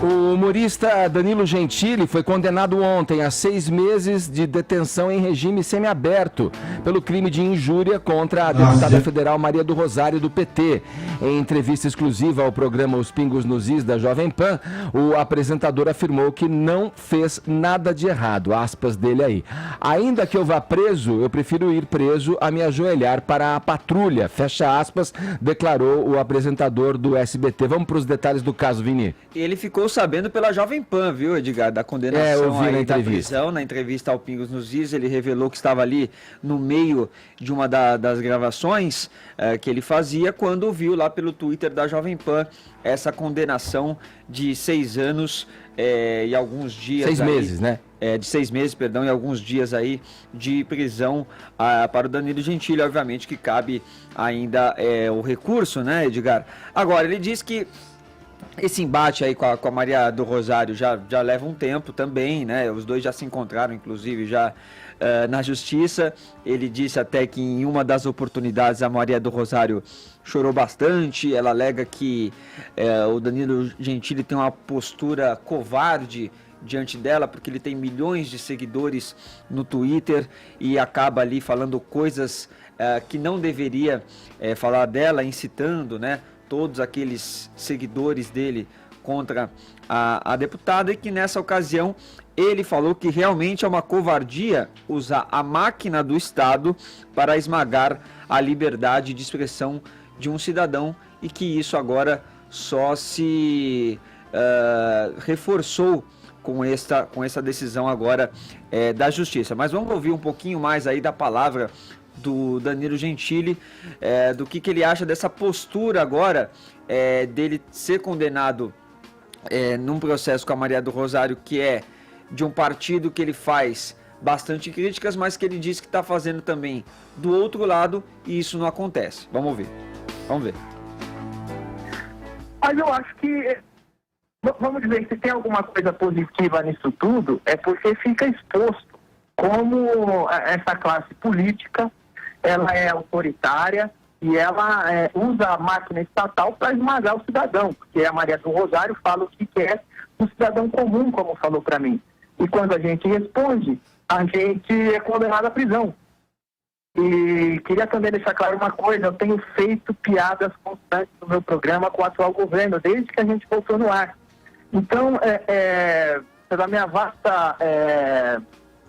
O humorista Danilo Gentili foi condenado ontem a 6 meses de detenção em regime semiaberto pelo crime de injúria contra a deputada federal Maria do Rosário, do PT. Em entrevista exclusiva ao programa Os Pingos nos Is da Jovem Pan, o apresentador afirmou que não fez nada de errado, aspas dele aí. Ainda que eu vá preso, eu prefiro ir preso a me ajoelhar para a patrulha, fecha aspas, declarou o apresentador do SBT. Vamos para os detalhes do caso, Vini. Ele ficou sabendo pela Jovem Pan, viu, Edgar, da condenação eu vi aí na da entrevista. prisão. Na entrevista ao Pingos nos Is, ele revelou que estava ali no meio de uma das gravações que ele fazia, quando viu lá pelo Twitter da Jovem Pan essa condenação de 6 anos e alguns dias... 6 meses, né? De 6 meses, perdão, e alguns dias aí de prisão para o Danilo Gentili. Obviamente que cabe ainda o recurso, né, Edgar? Agora, ele diz que esse embate aí com a Maria do Rosário já leva um tempo também, né? Os dois já se encontraram, inclusive, já na justiça. Ele disse até que em uma das oportunidades a Maria do Rosário chorou bastante. Ela alega que o Danilo Gentili tem uma postura covarde diante dela, porque ele tem milhões de seguidores no Twitter e acaba ali falando coisas que não deveria falar dela, incitando, né, todos aqueles seguidores dele contra a deputada, e que nessa ocasião ele falou que realmente é uma covardia usar a máquina do Estado para esmagar a liberdade de expressão de um cidadão, e que isso agora só se reforçou com essa decisão agora da Justiça. Mas vamos ouvir um pouquinho mais aí da palavra do Danilo Gentili, do que ele acha dessa postura agora dele ser condenado num processo com a Maria do Rosário, que é de um partido que ele faz bastante críticas, mas que ele diz que está fazendo também do outro lado, e isso não acontece. Vamos ver. Mas eu acho que, vamos dizer, que se tem alguma coisa positiva nisso tudo, é porque fica exposto como essa classe política, ela é autoritária e ela usa a máquina estatal para esmagar o cidadão, porque a Maria do Rosário fala o que quer o cidadão comum, como falou para mim. E quando a gente responde, a gente é condenado à prisão. E queria também deixar claro uma coisa: eu tenho feito piadas constantes no meu programa com o atual governo, desde que a gente voltou no ar. Então, pela minha vasta...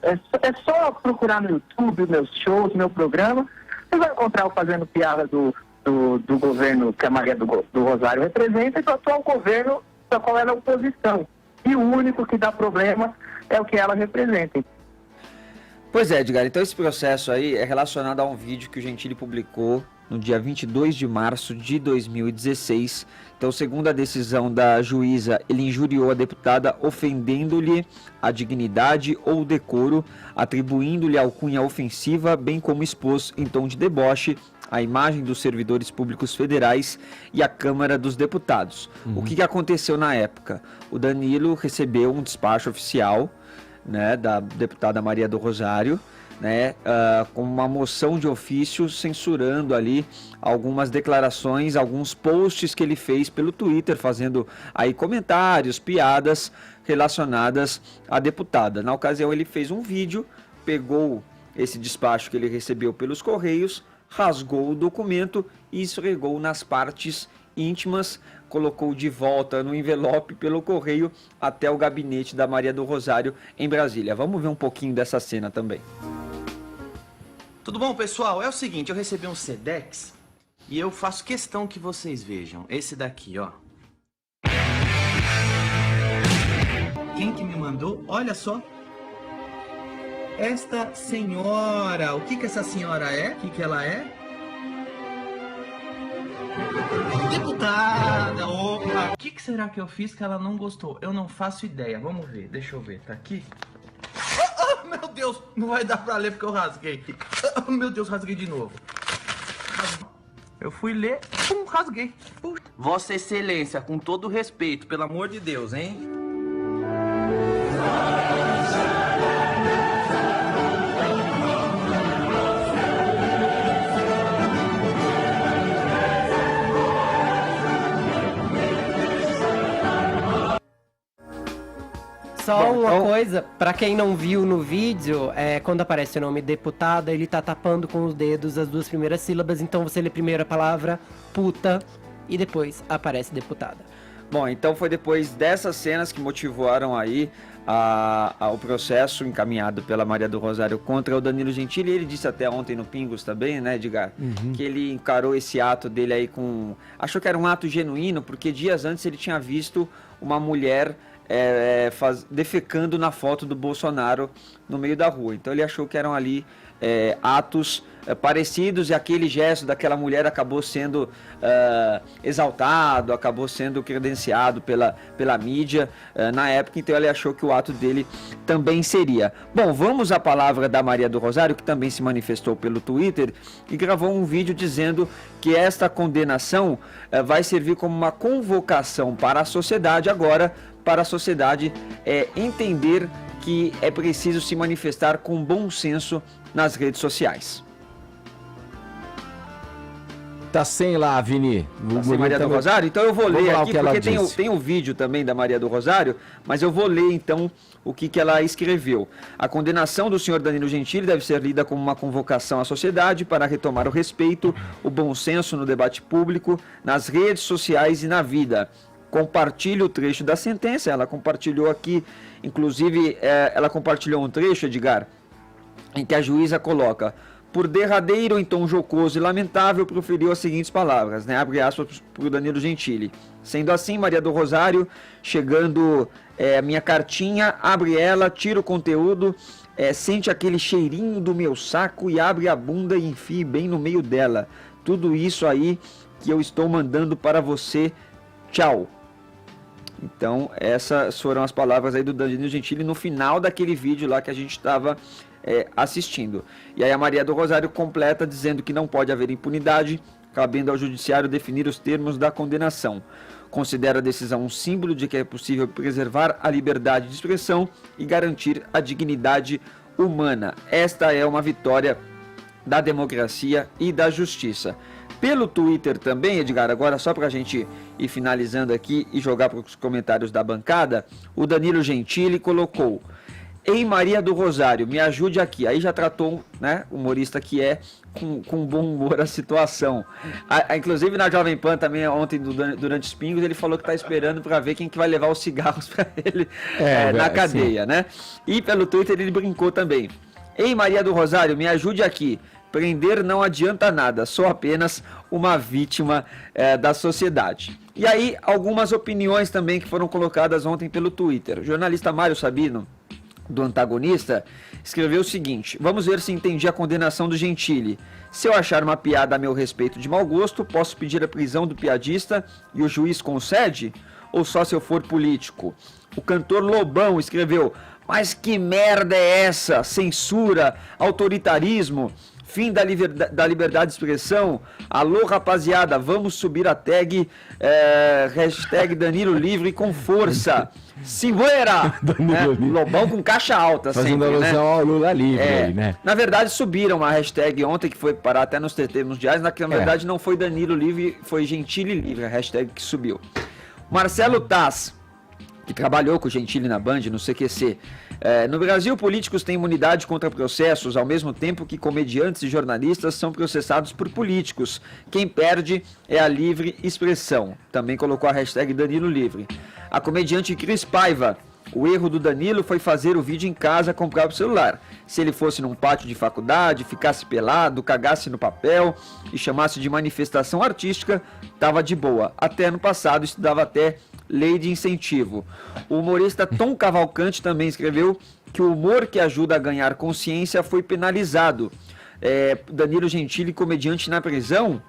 É só procurar no YouTube meus shows, meu programa, você vai encontrar eu fazendo piada do governo que a Maria do Rosário representa, e do atual governo da qual ela é oposição. E o único que dá problema é o que ela representa. Pois é, Edgar, então esse processo aí é relacionado a um vídeo que o Gentili publicou no dia 22 de março de 2016. Então, segundo a decisão da juíza, ele injuriou a deputada ofendendo-lhe a dignidade ou decoro, atribuindo-lhe alcunha ofensiva, bem como expôs em tom de deboche a imagem dos servidores públicos federais e a Câmara dos Deputados. O que aconteceu na época? O Danilo recebeu um despacho oficial, né, da deputada Maria do Rosário, né, com uma moção de ofício censurando ali algumas declarações, alguns posts que ele fez pelo Twitter, fazendo aí comentários, piadas relacionadas à deputada. Na ocasião, ele fez um vídeo, pegou esse despacho que ele recebeu pelos Correios, rasgou o documento e esfregou nas partes íntimas, colocou de volta no envelope pelo correio até o gabinete da Maria do Rosário em Brasília. Vamos ver um pouquinho dessa cena também. Tudo bom, pessoal? É o seguinte, eu recebi um Sedex e eu faço questão que vocês vejam. Esse daqui, ó. Quem que me mandou? Olha só. Esta senhora. O que essa senhora é? O que ela é? Deputada! Opa! O que será que eu fiz que ela não gostou? Eu não faço ideia. Vamos ver. Deixa eu ver. Tá aqui? Oh, meu Deus! Não vai dar pra ler porque eu rasguei. Oh, meu Deus, rasguei de novo. Eu fui ler, pum, rasguei. Vossa Excelência, com todo respeito, pelo amor de Deus, hein? Só Bom, uma então- coisa, pra quem não viu no vídeo, quando aparece o nome deputada, ele tá tapando com os dedos as 2 primeiras sílabas, então você lê primeiro a palavra puta e depois aparece deputada. Bom, então foi depois dessas cenas que motivaram aí o processo encaminhado pela Maria do Rosário contra o Danilo Gentili. Ele disse até ontem no Pingos também, né, Edgar, que ele encarou esse ato dele aí achou que era um ato genuíno, porque dias antes ele tinha visto uma mulher defecando na foto do Bolsonaro no meio da rua. Então ele achou que eram ali atos parecidos, e aquele gesto daquela mulher acabou sendo exaltado, acabou sendo credenciado pela mídia na época, então ele achou que o ato dele também seria. Bom, vamos à palavra da Maria do Rosário, que também se manifestou pelo Twitter e gravou um vídeo dizendo que esta condenação vai servir como uma convocação para a sociedade agora, para a sociedade entender que é preciso se manifestar com bom senso nas redes sociais. Tá sem lá, Vini. Sem Maria do Rosário? Então eu vou ler lá o aqui, que ela porque disse. tem o vídeo também da Maria do Rosário, mas eu vou ler então o que ela escreveu. A condenação do senhor Danilo Gentili deve ser lida como uma convocação à sociedade para retomar o respeito, o bom senso no debate público, nas redes sociais e na vida. Compartilhe o trecho da sentença, ela compartilhou aqui, inclusive ela compartilhou um trecho, Edgar, em que a juíza coloca: por derradeiro, em tom jocoso e lamentável, proferiu as seguintes palavras, né? Abre aspas para o Danilo Gentili. Sendo assim, Maria do Rosário, chegando a minha cartinha, abre ela, tira o conteúdo, sente aquele cheirinho do meu saco e abre a bunda e enfie bem no meio dela. Tudo isso aí que eu estou mandando para você. Tchau. Então, essas foram as palavras aí do Danilo Gentili no final daquele vídeo lá que a gente estava assistindo. E aí a Maria do Rosário completa dizendo que não pode haver impunidade, cabendo ao judiciário definir os termos da condenação. Considera a decisão um símbolo de que é possível preservar a liberdade de expressão e garantir a dignidade humana. Esta é uma vitória da democracia e da justiça. Pelo Twitter também, Edgar, agora só para a gente ir finalizando aqui e jogar para os comentários da bancada, o Danilo Gentili colocou: ei Maria do Rosário, me ajude aqui. Aí já tratou, né, humorista que com bom humor a situação. Inclusive na Jovem Pan também ontem, durante os pingos, ele falou que está esperando para ver quem que vai levar os cigarros para ele na cadeia, né? E pelo Twitter ele brincou também: ei Maria do Rosário, me ajude aqui. Prender não adianta nada, sou apenas uma vítima da sociedade. E aí, algumas opiniões também que foram colocadas ontem pelo Twitter. O jornalista Mário Sabino, do Antagonista, escreveu o seguinte: vamos ver se entendi a condenação do Gentili. Se eu achar uma piada a meu respeito de mau gosto, posso pedir a prisão do piadista e o juiz concede? Ou só se eu for político? O cantor Lobão escreveu: mas que merda é essa? Censura, autoritarismo, fim da liberdade de expressão. Alô, rapaziada, vamos subir a tag hashtag Danilo Livre com força. Simbora! Né? Lobão com caixa alta, fazendo sempre, alusão ao Lula livre aí, né? Na verdade, subiram uma hashtag ontem que foi parar até nos TT mundiais, na verdade não foi Danilo Livre, foi Gentili Livre, a hashtag que subiu. Marcelo Taz, que trabalhou com o Gentili na Band, no CQC. No Brasil, políticos têm imunidade contra processos, ao mesmo tempo que comediantes e jornalistas são processados por políticos. Quem perde é a livre expressão. Também colocou a hashtag Danilo Livre. A comediante Cris Paiva: o erro do Danilo foi fazer o vídeo em casa, comprar o celular. Se ele fosse num pátio de faculdade, ficasse pelado, cagasse no papel e chamasse de manifestação artística, tava de boa. Até ano passado estudava até lei de incentivo. O humorista Tom Cavalcante também escreveu que o humor que ajuda a ganhar consciência foi penalizado. Danilo Gentili, comediante na prisão.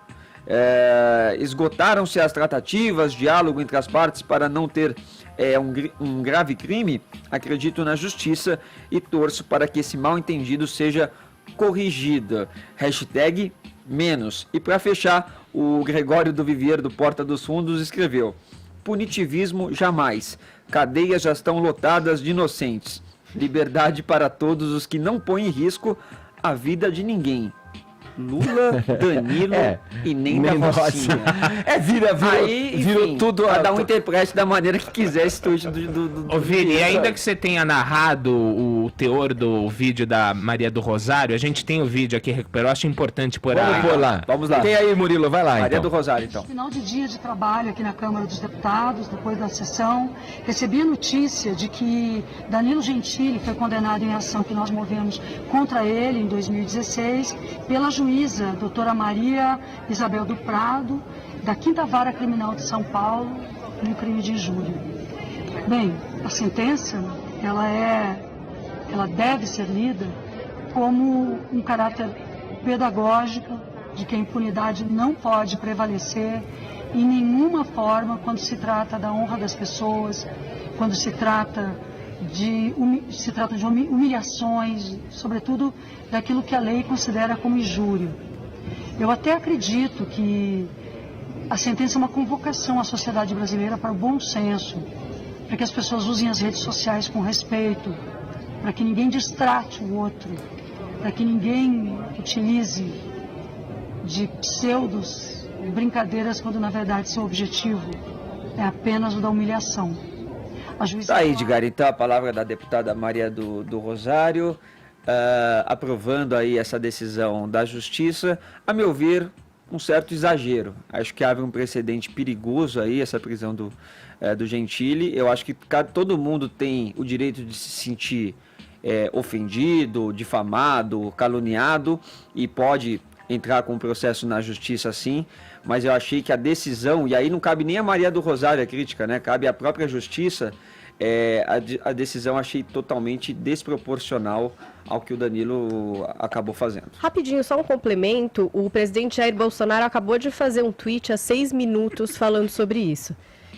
Esgotaram-se as tratativas, diálogo entre as partes para não ter um grave crime. Acredito na justiça e torço para que esse mal entendido seja corrigido. Hashtag menos. E para fechar, o Gregório do Vivier do Porta dos Fundos escreveu: punitivismo jamais. Cadeias já estão lotadas de inocentes. Liberdade para todos os que não põem em risco a vida de ninguém. Lula, Danilo e nem da Rocinha. Virou enfim, tudo. Cada um interprete da maneira que quiser esse tweet do Ô, Vini, e ainda que você tenha narrado o teor do vídeo da Maria do Rosário, a gente tem o vídeo aqui, recuperou, acho importante por aí. Vamos pôr lá. Vamos lá. Tem aí, Murilo, vai lá, Maria então. do Rosário, então. Final de dia de trabalho aqui na Câmara dos Deputados, depois da sessão, recebi a notícia de que Danilo Gentili foi condenado em ação que nós movemos contra ele em 2016 pela juíza doutora Maria Isabel do Prado, da 5ª Vara Criminal de São Paulo, no crime de injúria. Bem, a sentença, ela deve ser lida como um caráter pedagógico de que a impunidade não pode prevalecer em nenhuma forma quando se trata da honra das pessoas, quando se trata de humilhações, sobretudo daquilo que a lei considera como injúria. Eu até acredito que a sentença é uma convocação à sociedade brasileira para o bom senso, para que as pessoas usem as redes sociais com respeito, para que ninguém distrate o outro, para que ninguém utilize de pseudos brincadeiras quando na verdade seu objetivo é apenas o da humilhação. A juíza... Tá aí, Edgar, então a palavra da deputada Maria do Rosário, aprovando aí essa decisão da Justiça, a meu ver, um certo exagero. Acho que abre um precedente perigoso aí, essa prisão do Gentili. Eu acho que todo mundo tem o direito de se sentir ofendido, difamado, caluniado e pode entrar com um processo na justiça sim, mas eu achei que a decisão, e aí não cabe nem a Maria do Rosário a crítica, né? Cabe à própria justiça, a decisão achei totalmente desproporcional ao que o Danilo acabou fazendo. Rapidinho, só um complemento, o presidente Jair Bolsonaro acabou de fazer um tweet há 6 minutos falando sobre isso.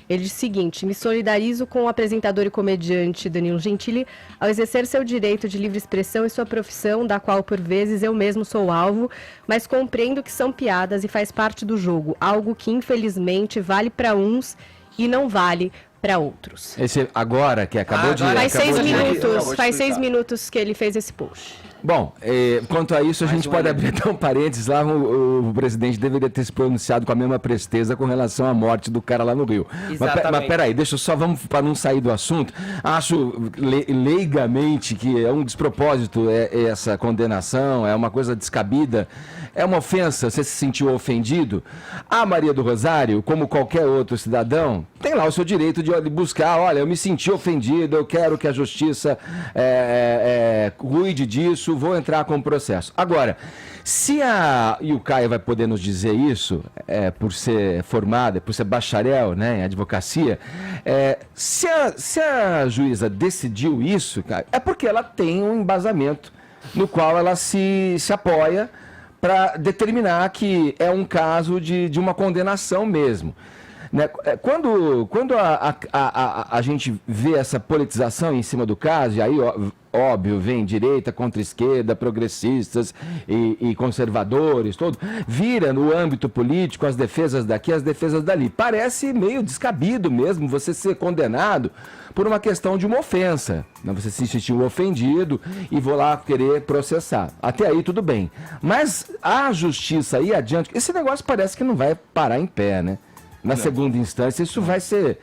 Ele disse o seguinte: me solidarizo com o apresentador e comediante Danilo Gentili ao exercer seu direito de livre expressão e sua profissão, da qual por vezes eu mesmo sou alvo, mas compreendo que são piadas e faz parte do jogo, algo que infelizmente vale para uns e não vale para outros. Esse agora, que acabou de... Faz acabou 6 de... minutos, faz 6 minutos que ele fez esse post. Bom, quanto a isso, a gente pode abrir até um parênteses lá, o presidente deveria ter se pronunciado com a mesma presteza com relação à morte do cara lá no Rio. Mas peraí, vamos para não sair do assunto. Acho leigamente que é um despropósito essa condenação, é uma coisa descabida, é uma ofensa, você se sentiu ofendido. A Maria do Rosário, como qualquer outro cidadão, tem lá o seu direito de buscar, olha, eu me senti ofendido, eu quero que a justiça cuide disso, vou entrar com o processo. Agora, e o Caio vai poder nos dizer isso, por ser formada, por ser bacharel, né, em advocacia, se a juíza decidiu isso, Caio, é porque ela tem um embasamento no qual ela se apoia para determinar que é um caso de uma condenação mesmo. Né? Quando a gente vê essa politização em cima do caso, e aí, óbvio, vem direita contra esquerda, progressistas e conservadores, todo, vira no âmbito político as defesas daqui, as defesas dali. Parece meio descabido mesmo você ser condenado por uma questão de uma ofensa. Né? Você se sentiu ofendido e vou lá querer processar. Até aí tudo bem. Mas a justiça aí adiante, esse negócio parece que não vai parar em pé, né? Na segunda instância, isso vai ser,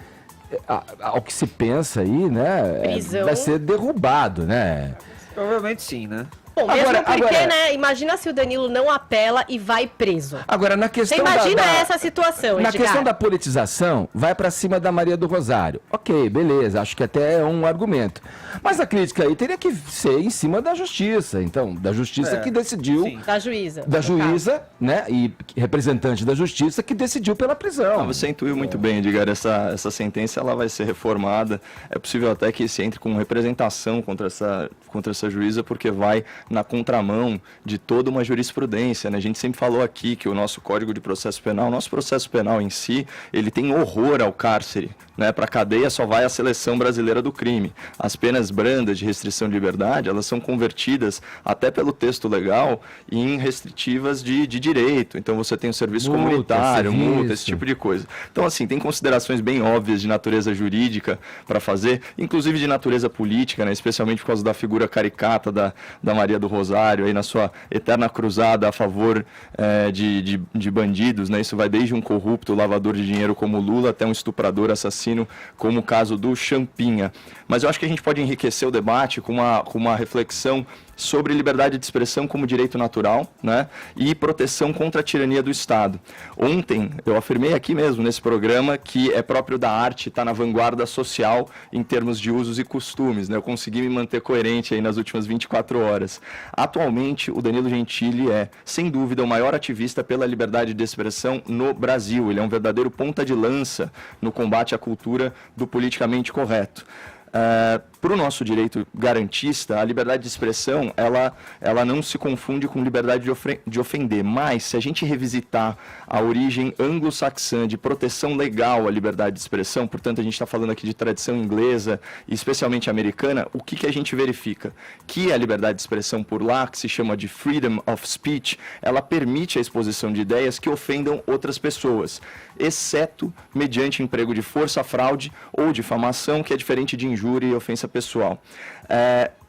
ao que se pensa aí, né? Prisão. Vai ser derrubado, né? Provavelmente sim, né? Bom, mesmo porque, né, imagina se o Danilo não apela e vai preso. Agora, na questão Você imagina essa situação, Na Edgar? questão da politização, vai para cima da Maria do Rosário. Ok, beleza, acho que até é um argumento. Mas a crítica aí teria que ser em cima da justiça. Então, da justiça que decidiu... Sim. Da juíza. Da juíza, né, e representante da justiça que decidiu pela prisão. Você intuiu muito bem, Edgar, essa sentença ela vai ser reformada. É possível até que se entre com representação contra essa juíza, porque vai na contramão de toda uma jurisprudência, né? A gente sempre falou aqui que o nosso Código de Processo Penal, o nosso processo penal em si, ele tem horror ao cárcere, né? Para a cadeia só vai a seleção brasileira do crime. As penas brandas de restrição de liberdade, elas são convertidas até pelo texto legal em restritivas de direito. Então você tem o serviço comunitário, multa, esse tipo de coisa. Então assim, tem considerações bem óbvias de natureza jurídica para fazer, inclusive de natureza política, né? Especialmente por causa da figura caricata da Maria do Rosário, aí na sua eterna cruzada a favor de bandidos, né? Isso vai desde um corrupto, lavador de dinheiro como Lula, até um estuprador, assassino, como o caso do Champinha. Mas eu acho que a gente pode enriquecer o debate com uma reflexão sobre liberdade de expressão como direito natural, né, e proteção contra a tirania do Estado. Ontem, eu afirmei aqui mesmo, nesse programa, que é próprio da arte estar na vanguarda social em termos de usos e costumes, né, eu consegui me manter coerente aí nas últimas 24 horas. Atualmente, o Danilo Gentili é, sem dúvida, o maior ativista pela liberdade de expressão no Brasil. Ele é um verdadeiro ponta de lança no combate à cultura do politicamente correto. Para o nosso direito garantista, a liberdade de expressão, ela não se confunde com liberdade de ofender, mas se a gente revisitar a origem anglo-saxã de proteção legal à liberdade de expressão, portanto a gente está falando aqui de tradição inglesa e especialmente americana, o que a gente verifica? Que a liberdade de expressão por lá, que se chama de freedom of speech, ela permite a exposição de ideias que ofendam outras pessoas, exceto mediante emprego de força, fraude ou difamação, que é diferente de injúria e ofensa pessoal.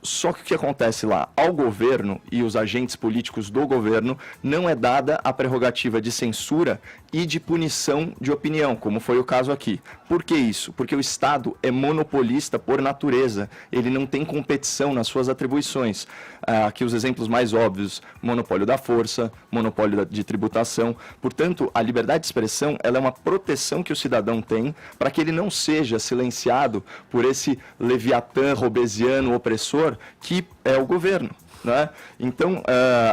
Só que o que acontece lá? Ao governo e os agentes políticos do governo não é dada a prerrogativa de censura e de punição de opinião, como foi o caso aqui. Por que isso? Porque o Estado é monopolista por natureza, ele não tem competição nas suas atribuições. Aqui os exemplos mais óbvios, monopólio da força, monopólio de tributação. Portanto, a liberdade de expressão ela é uma proteção que o cidadão tem para que ele não seja silenciado por esse leviatã robesiano opressor que é o governo, né? Então,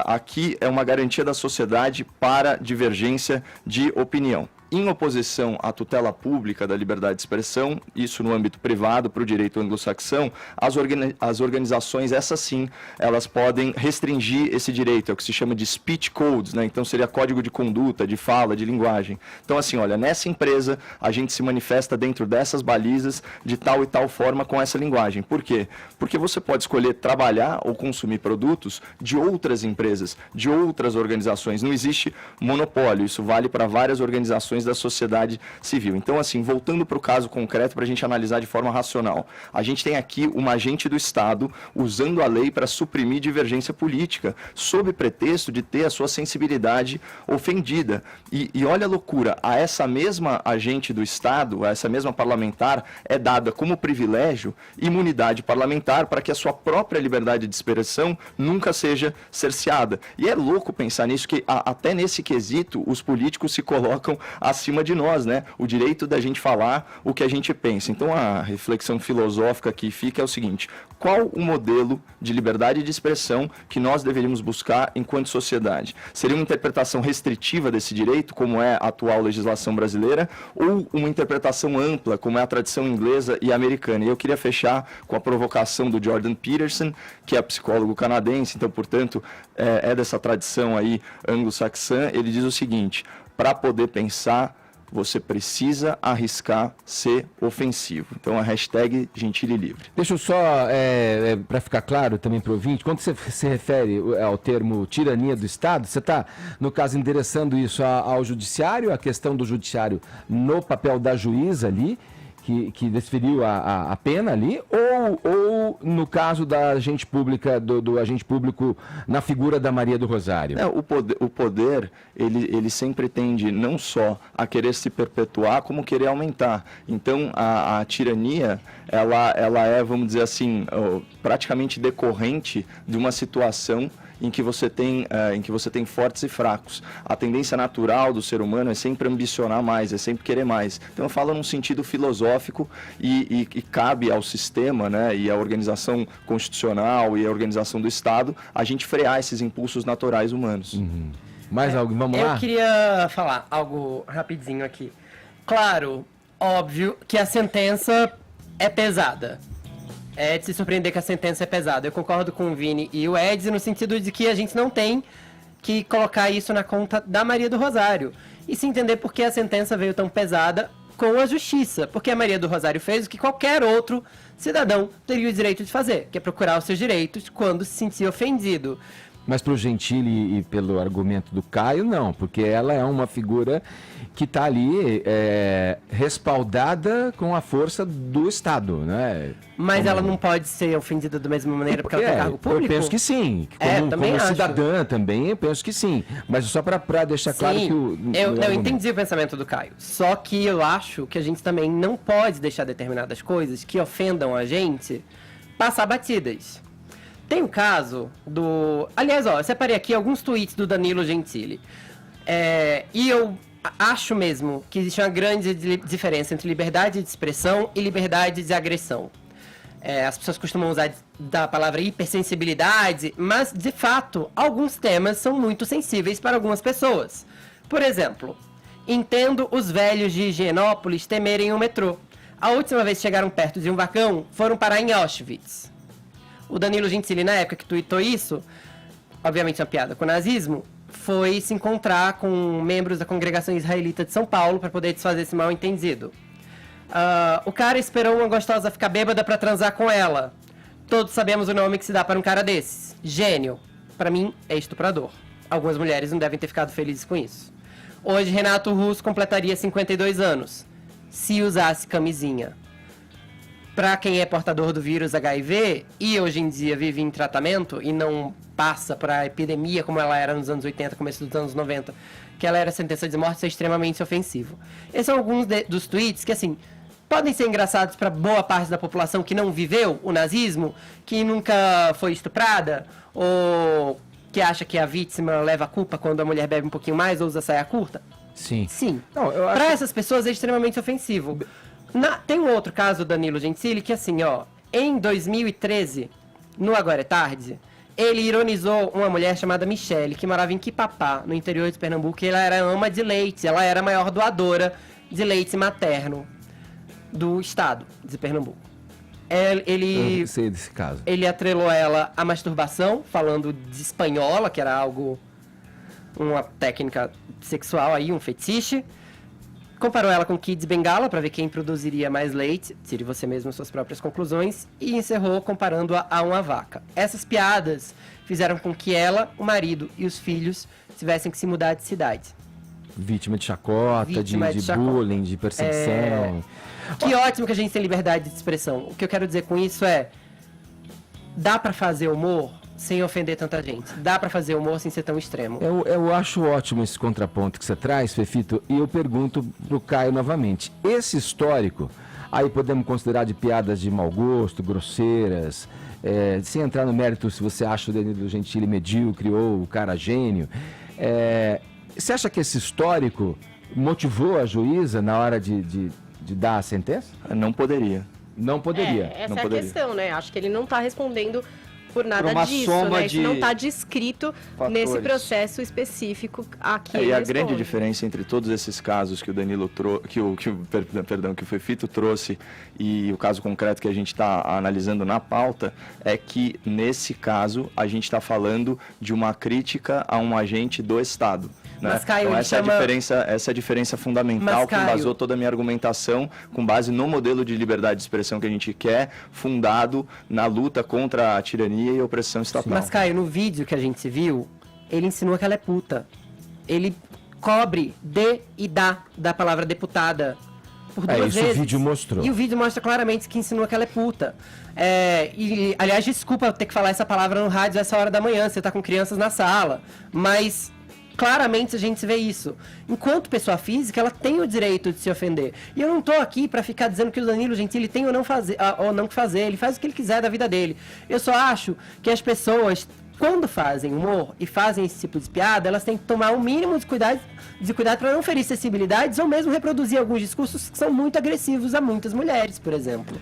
aqui é uma garantia da sociedade para divergência de opinião. Em oposição à tutela pública da liberdade de expressão, isso no âmbito privado, para o direito anglo-saxão, as organizações, essas sim, elas podem restringir esse direito, é o que se chama de speech codes, né? Então seria código de conduta, de fala, de linguagem. Então assim, olha, nessa empresa a gente se manifesta dentro dessas balizas de tal e tal forma com essa linguagem. Por quê? Porque você pode escolher trabalhar ou consumir produtos de outras empresas, de outras organizações. Não existe monopólio, isso vale para várias organizações da sociedade civil. Então, assim, voltando para o caso concreto, para a gente analisar de forma racional, a gente tem aqui uma agente do Estado usando a lei para suprimir divergência política, sob pretexto de ter a sua sensibilidade ofendida. E olha a loucura, a essa mesma agente do Estado, a essa mesma parlamentar, é dada como privilégio imunidade parlamentar para que a sua própria liberdade de expressão nunca seja cerceada. E é louco pensar nisso, que até nesse quesito os políticos se colocam acima de nós, né? O direito da gente falar o que a gente pensa. Então a reflexão filosófica que fica é o seguinte: qual o modelo de liberdade de expressão que nós deveríamos buscar enquanto sociedade? Seria uma interpretação restritiva desse direito, como é a atual legislação brasileira, ou uma interpretação ampla, como é a tradição inglesa e americana? E eu queria fechar com a provocação do Jordan Peterson, que é psicólogo canadense, então, portanto, é dessa tradição aí anglo-saxã. Ele diz o seguinte: para poder pensar, você precisa arriscar ser ofensivo. Então, a hashtag Gentili Livre. Deixa eu só, para ficar claro também para o ouvinte, quando você se refere ao termo tirania do Estado, você está, no caso, endereçando isso ao judiciário, a questão do judiciário no papel da juíza ali, que desferiu a pena ali, ou no caso da agente pública, do agente público na figura da Maria do Rosário? O poder ele sempre tende não só a querer se perpetuar, como querer aumentar. Então, a tirania, ela é, vamos dizer assim, praticamente decorrente de uma situação em que você tem fortes e fracos. A tendência natural do ser humano é sempre ambicionar mais, é sempre querer mais. Então eu falo num sentido filosófico e cabe ao sistema, né, e à organização constitucional e à organização do Estado a gente frear esses impulsos naturais humanos. Uhum. Mais algo? Vamos lá? Eu queria falar algo rapidinho aqui. Claro, óbvio que a sentença é pesada. É de se surpreender que a sentença é pesada. Eu concordo com o Vini e o Eds no sentido de que a gente não tem que colocar isso na conta da Maria do Rosário. E se entender por que a sentença veio tão pesada com a justiça. Porque a Maria do Rosário fez o que qualquer outro cidadão teria o direito de fazer, que é procurar os seus direitos quando se sentir ofendido. Mas pro Gentili e pelo argumento do Caio, não, porque ela é uma figura que está ali respaldada com a força do Estado, né? Mas ela não pode ser ofendida da mesma maneira porque ela tem cargo público? Eu penso que sim. Também como acho. cidadã também, eu penso que sim. Mas só para deixar claro que eu entendi o pensamento do Caio. Só que eu acho que a gente também não pode deixar determinadas coisas que ofendam a gente passar batidas. Tem o caso do... Aliás, eu separei aqui alguns tweets do Danilo Gentili. E eu acho mesmo que existe uma grande diferença entre liberdade de expressão e liberdade de agressão. As pessoas costumam usar da palavra hipersensibilidade, mas, de fato, alguns temas são muito sensíveis para algumas pessoas. Por exemplo, entendo os velhos de Higienópolis temerem o metrô. A última vez que chegaram perto de um vagão, foram parar em Auschwitz. O Danilo Gentili, na época que tweetou isso, obviamente uma piada com o nazismo, foi se encontrar com membros da congregação israelita de São Paulo para poder desfazer esse mal-entendido. O cara esperou uma gostosa ficar bêbada para transar com ela. Todos sabemos o nome que se dá para um cara desses. Gênio. Para mim, é estuprador. Algumas mulheres não devem ter ficado felizes com isso. Hoje, Renato Russo completaria 52 anos, se usasse camisinha. Para quem é portador do vírus HIV e hoje em dia vive em tratamento e não passa para a epidemia como ela era nos anos 80, começo dos anos 90, que ela era sentença de morte, isso é extremamente ofensivo. Esses são alguns dos tweets que, assim, podem ser engraçados para boa parte da população que não viveu o nazismo, que nunca foi estuprada, ou que acha que a vítima leva a culpa quando a mulher bebe um pouquinho mais ou usa saia curta. Sim. Sim. Não, eu acho... Para essas pessoas é extremamente ofensivo. Tem um outro caso do Danilo Gentili que, assim, em 2013, no Agora é Tarde, ele ironizou uma mulher chamada Michele, que morava em Quipapá, no interior de Pernambuco, e ela era ama de leite, ela era a maior doadora de leite materno do estado de Pernambuco. Eu sei desse caso. Ele atrelou ela à masturbação, falando de espanhola, que era uma técnica sexual aí, um fetiche. Comparou ela com Kids Bengala para ver quem produziria mais leite, tire você mesmo suas próprias conclusões, e encerrou comparando-a a uma vaca. Essas piadas fizeram com que ela, o marido e os filhos tivessem que se mudar de cidade. Vítima de chacota, de bullying, de perseguição. Que ótimo que a gente tem liberdade de expressão. O que eu quero dizer com isso dá para fazer humor sem ofender tanta gente. Dá pra fazer humor sem ser tão extremo. Eu acho ótimo esse contraponto que você traz, Fefito, e eu pergunto pro Caio novamente. Esse histórico, aí podemos considerar de piadas de mau gosto, grosseiras, sem entrar no mérito se você acha o Danilo Gentili medíocre ou o cara gênio. Você acha que esse histórico motivou a juíza na hora de dar a sentença? Não poderia. Não poderia. Essa não é poderia. A questão, né? Acho que ele não está respondendo por nada uma disso, soma né? Isso de não está descrito fatores. nesse processo específico aqui. E a grande diferença entre todos esses casos que o Danilo que o Fefito trouxe e o caso concreto que a gente está analisando na pauta é que nesse caso a gente está falando de uma crítica a um agente do Estado. Né? Mas, Caio, então, essa é a diferença fundamental que embasou toda a minha argumentação com base no modelo de liberdade de expressão que a gente quer, fundado na luta contra a tirania e a opressão estatal. Mas, Caio, no vídeo que a gente viu, ele insinua que ela é puta. Ele cobre de e da palavra deputada por duas vezes. O vídeo mostrou. E o vídeo mostra claramente que insinua que ela é puta. Aliás, desculpa eu ter que falar essa palavra no rádio essa hora da manhã, você tá com crianças na sala, mas claramente a gente vê isso. Enquanto pessoa física, ela tem o direito de se ofender. E eu não tô aqui pra ficar dizendo que o Danilo Gentili tem ou não que fazer. Ele faz o que ele quiser da vida dele. Eu só acho que as pessoas, quando fazem humor e fazem esse tipo de piada, elas têm que tomar o mínimo de cuidado para não ferir sensibilidades ou mesmo reproduzir alguns discursos que são muito agressivos a muitas mulheres, por exemplo.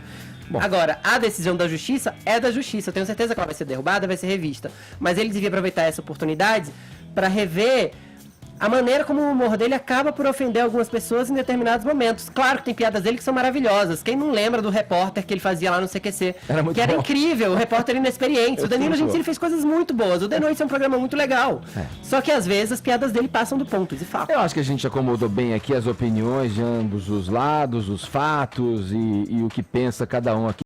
Bom. Agora, a decisão da justiça é da justiça. Eu tenho certeza que ela vai ser derrubada, vai ser revista. Mas ele devia aproveitar essa oportunidade para rever a maneira como o humor dele acaba por ofender algumas pessoas em determinados momentos. Claro que tem piadas dele que são maravilhosas. Quem não lembra do repórter que ele fazia lá no CQC? Que era incrível, o repórter inexperiente. O Danilo Gentili fez coisas muito boas. O The Noite é um programa muito legal. Só que às vezes as piadas dele passam do ponto, de fato. Eu acho que a gente acomodou bem aqui as opiniões de ambos os lados, os fatos e o que pensa cada um aqui.